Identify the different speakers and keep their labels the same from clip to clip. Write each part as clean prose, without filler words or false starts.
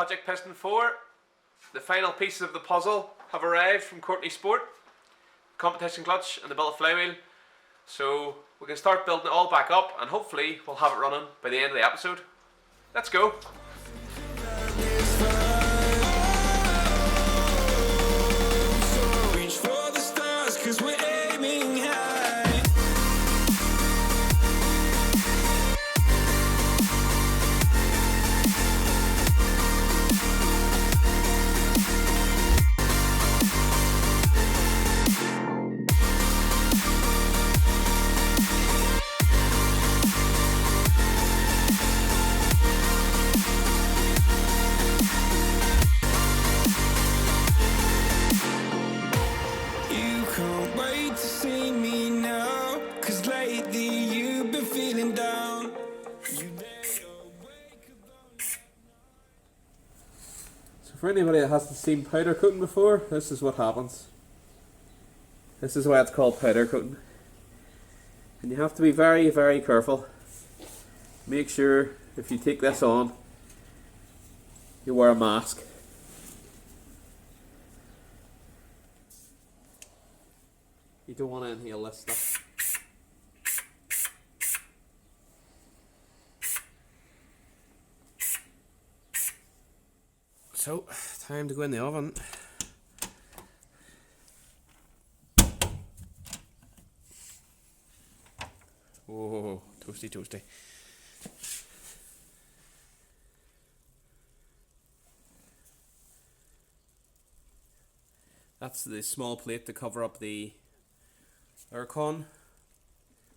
Speaker 1: Project Piston 4. The final pieces of the puzzle have arrived from Courtney Sport, competition clutch and the built flywheel. So we can start building it all back up and hopefully we'll have it running by the end of the episode. Let's go. For anybody that hasn't seen powder coating before, this is what happens. This is why it's called powder coating. And you have to be very, very careful. Make sure if you take this on, you wear a mask. You don't want to inhale this stuff. So, time to go in the oven. Whoa, toasty, toasty. That's the small plate to cover up the aircon,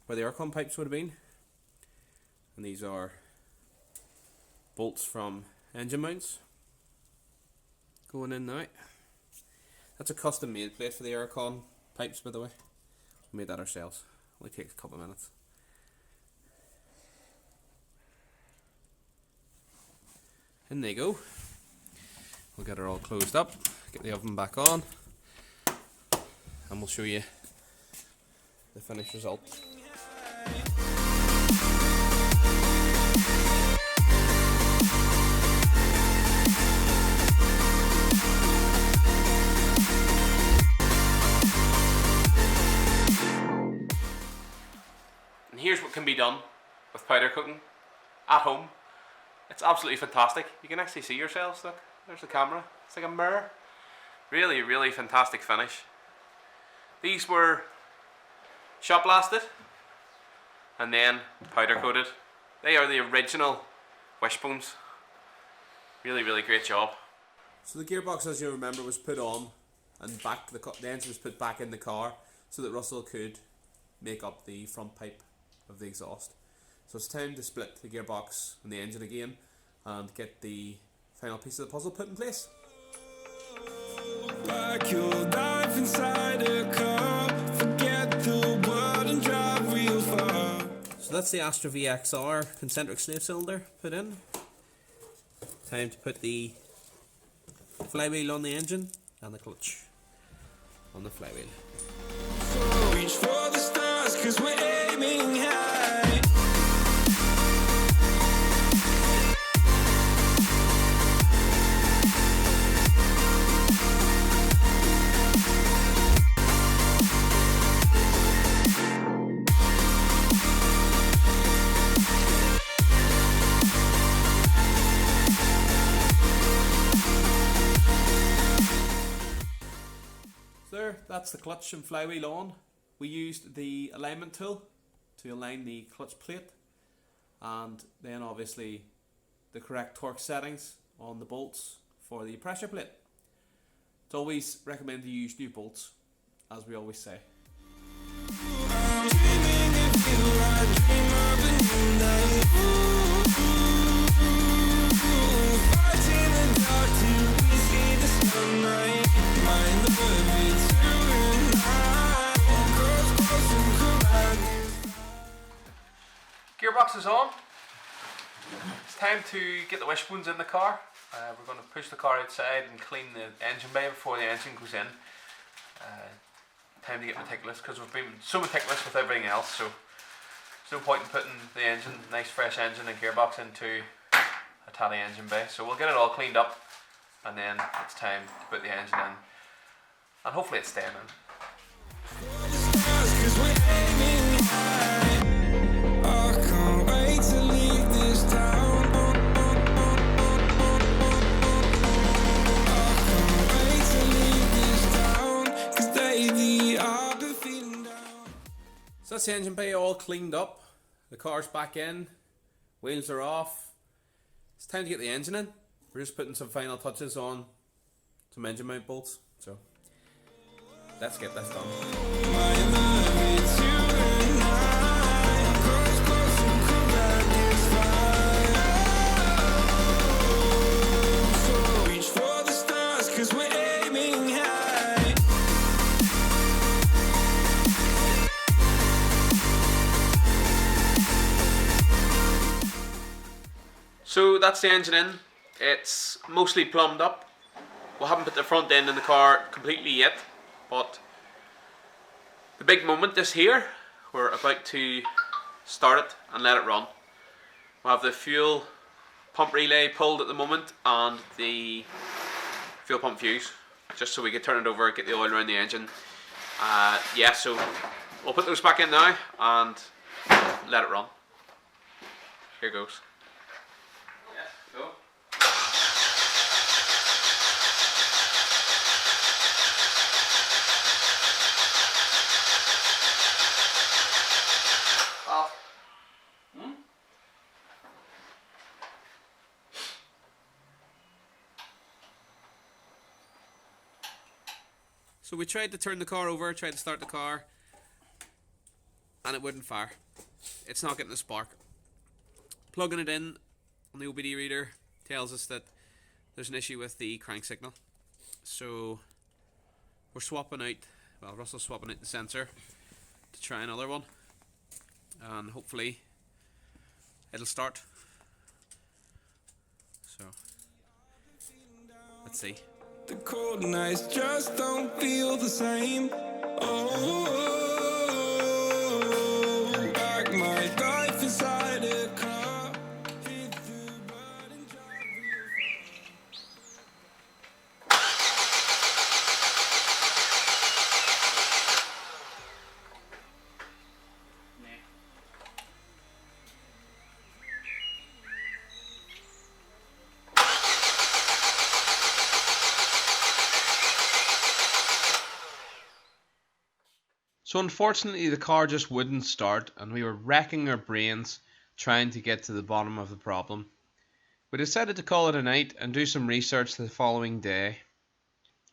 Speaker 1: where the aircon pipes would have been. And these are bolts from engine mounts. Going in now. That's a custom made plate for the aircon pipes, by the way. We made that ourselves. Only takes a couple of minutes. In they go. We'll get her all closed up, get the oven back on, and we'll show you the finished result. Here's what can be done with powder coating at home. It's absolutely fantastic. You can actually see yourselves. Look, there's the camera. It's like a mirror. Really, really fantastic finish. These were shot blasted and then powder coated. They are the original wishbones. Really, really great job. So the gearbox, as you remember, was put on and the engine was put back in the car so that Russell could make up the front pipe of the exhaust. So it's time to split the gearbox and the engine again and get the final piece of the puzzle put in place. Like your life inside a car, forget the world and drive real far. So that's the Astra VXR concentric slave cylinder put in. Time to put the flywheel on the engine and the clutch on the flywheel. So reach for the stars, 'cause we're aiming high. That's the clutch and flywheel on. We used the alignment tool to align the clutch plate and then obviously the correct torque settings on the bolts for the pressure plate. It's always recommended to use new bolts, as we always say. Gearbox is on. It's time to get the wishbones in the car. We're going to push the car outside and clean the engine bay before the engine goes in. Time to get meticulous because we've been so meticulous with everything else, so there's no point in putting the engine, nice fresh engine and gearbox into a tatty engine bay. So we'll get it all cleaned up, and then it's time to put the engine in, and hopefully it's staying in. So that's the engine bay all cleaned up. The car's back in. Wheels are off. It's time to get the engine in. We're just putting some final touches on some engine mount bolts. So let's get this done. So that's the engine in. It's mostly plumbed up. We haven't put the front end in the car completely yet, but the big moment is here. We're about to start it and let it run. We have the fuel pump relay pulled at the moment and the fuel pump fuse, just so we can turn it over, get the oil around the engine. Yeah, so we'll put those back in now and let it run. Here goes. Go. So we tried to turn the car over, tried to start the car, and it wouldn't fire. It's not getting a spark. Plugging it in on the OBD reader tells us that there's an issue with the crank signal. So we're swapping out, well, Russell's swapping out the sensor to try another one, and hopefully it'll start. So let's see. The cold nights just don't feel the same. Oh, back my life inside a car. So unfortunately the car just wouldn't start, and we were wrecking our brains trying to get to the bottom of the problem. We decided to call it a night and do some research the following day.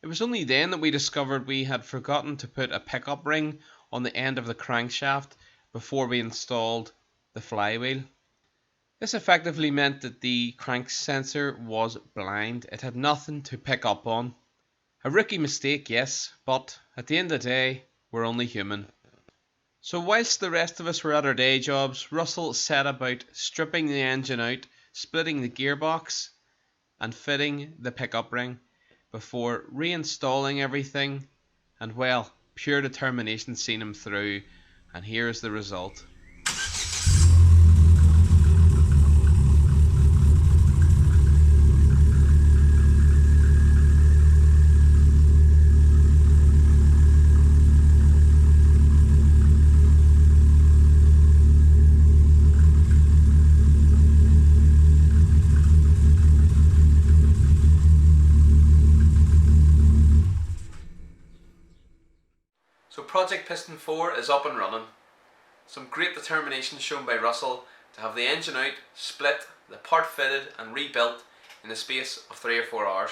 Speaker 1: It was only then that we discovered we had forgotten to put a pickup ring on the end of the crankshaft before we installed the flywheel. This effectively meant that the crank sensor was blind. It had nothing to pick up on. A rookie mistake, yes, but at the end of the day, we're only human. So whilst the rest of us were at our day jobs, Russell set about stripping the engine out, splitting the gearbox and fitting the pickup ring before reinstalling everything, and well, pure determination seen him through, and here's the result. So Project Piston 4 is up and running. Some great determination shown by Russell to have the engine out, split, the part fitted and rebuilt in the space of 3 or 4 hours.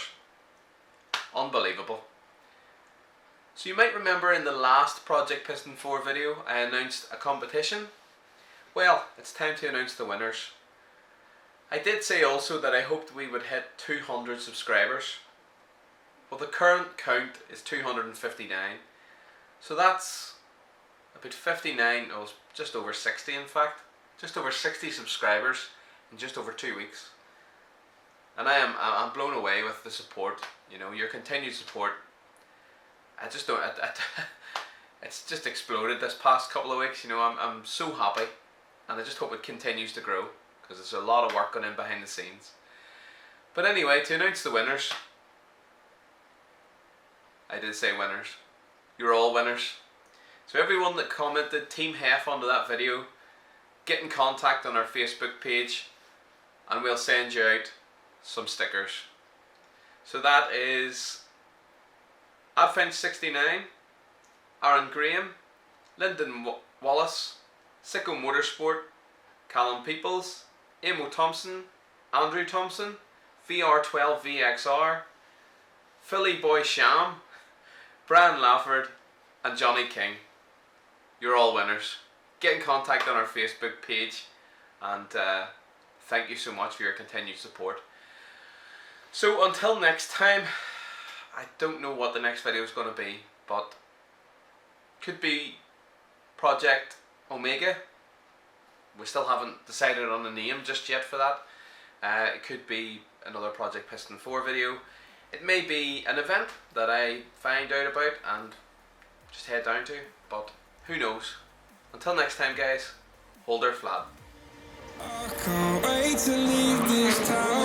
Speaker 1: Unbelievable. So you might remember in the last Project Piston 4 video I announced a competition. Well, it's time to announce the winners. I did say also that I hoped we would hit 200 subscribers. Well, the current count is 259. So that's about 59, oh, just over 60 in fact. Just over 60 subscribers in just over 2 weeks. And I'm blown away with the support, you know, your continued support. I just don't, it's just exploded this past couple of weeks, you know, I'm so happy. And I just hope it continues to grow, because there's a lot of work going in behind the scenes. But anyway, to announce the winners, I did say winners. You're all winners. So everyone that commented Team Hef onto that video, get in contact on our Facebook page and we'll send you out some stickers. So that is Adfinch69, Aaron Graham, Lyndon Wallace, Sicko Motorsport, Callum Peoples, Amo Thompson, Andrew Thompson, VR12 VXR, Philly Boy Sham, Brian Lafford and Johnny King. You're all winners. Get in contact on our Facebook page and thank you so much for your continued support. So until next time, I don't know what the next video is going to be, but could be Project Omega. We still haven't decided on a name just yet for that. It could be another Project Piston 4 video. It may be an event that I find out about and just head down to, but who knows. Until next time guys, hold her flat. I can't wait to leave this town.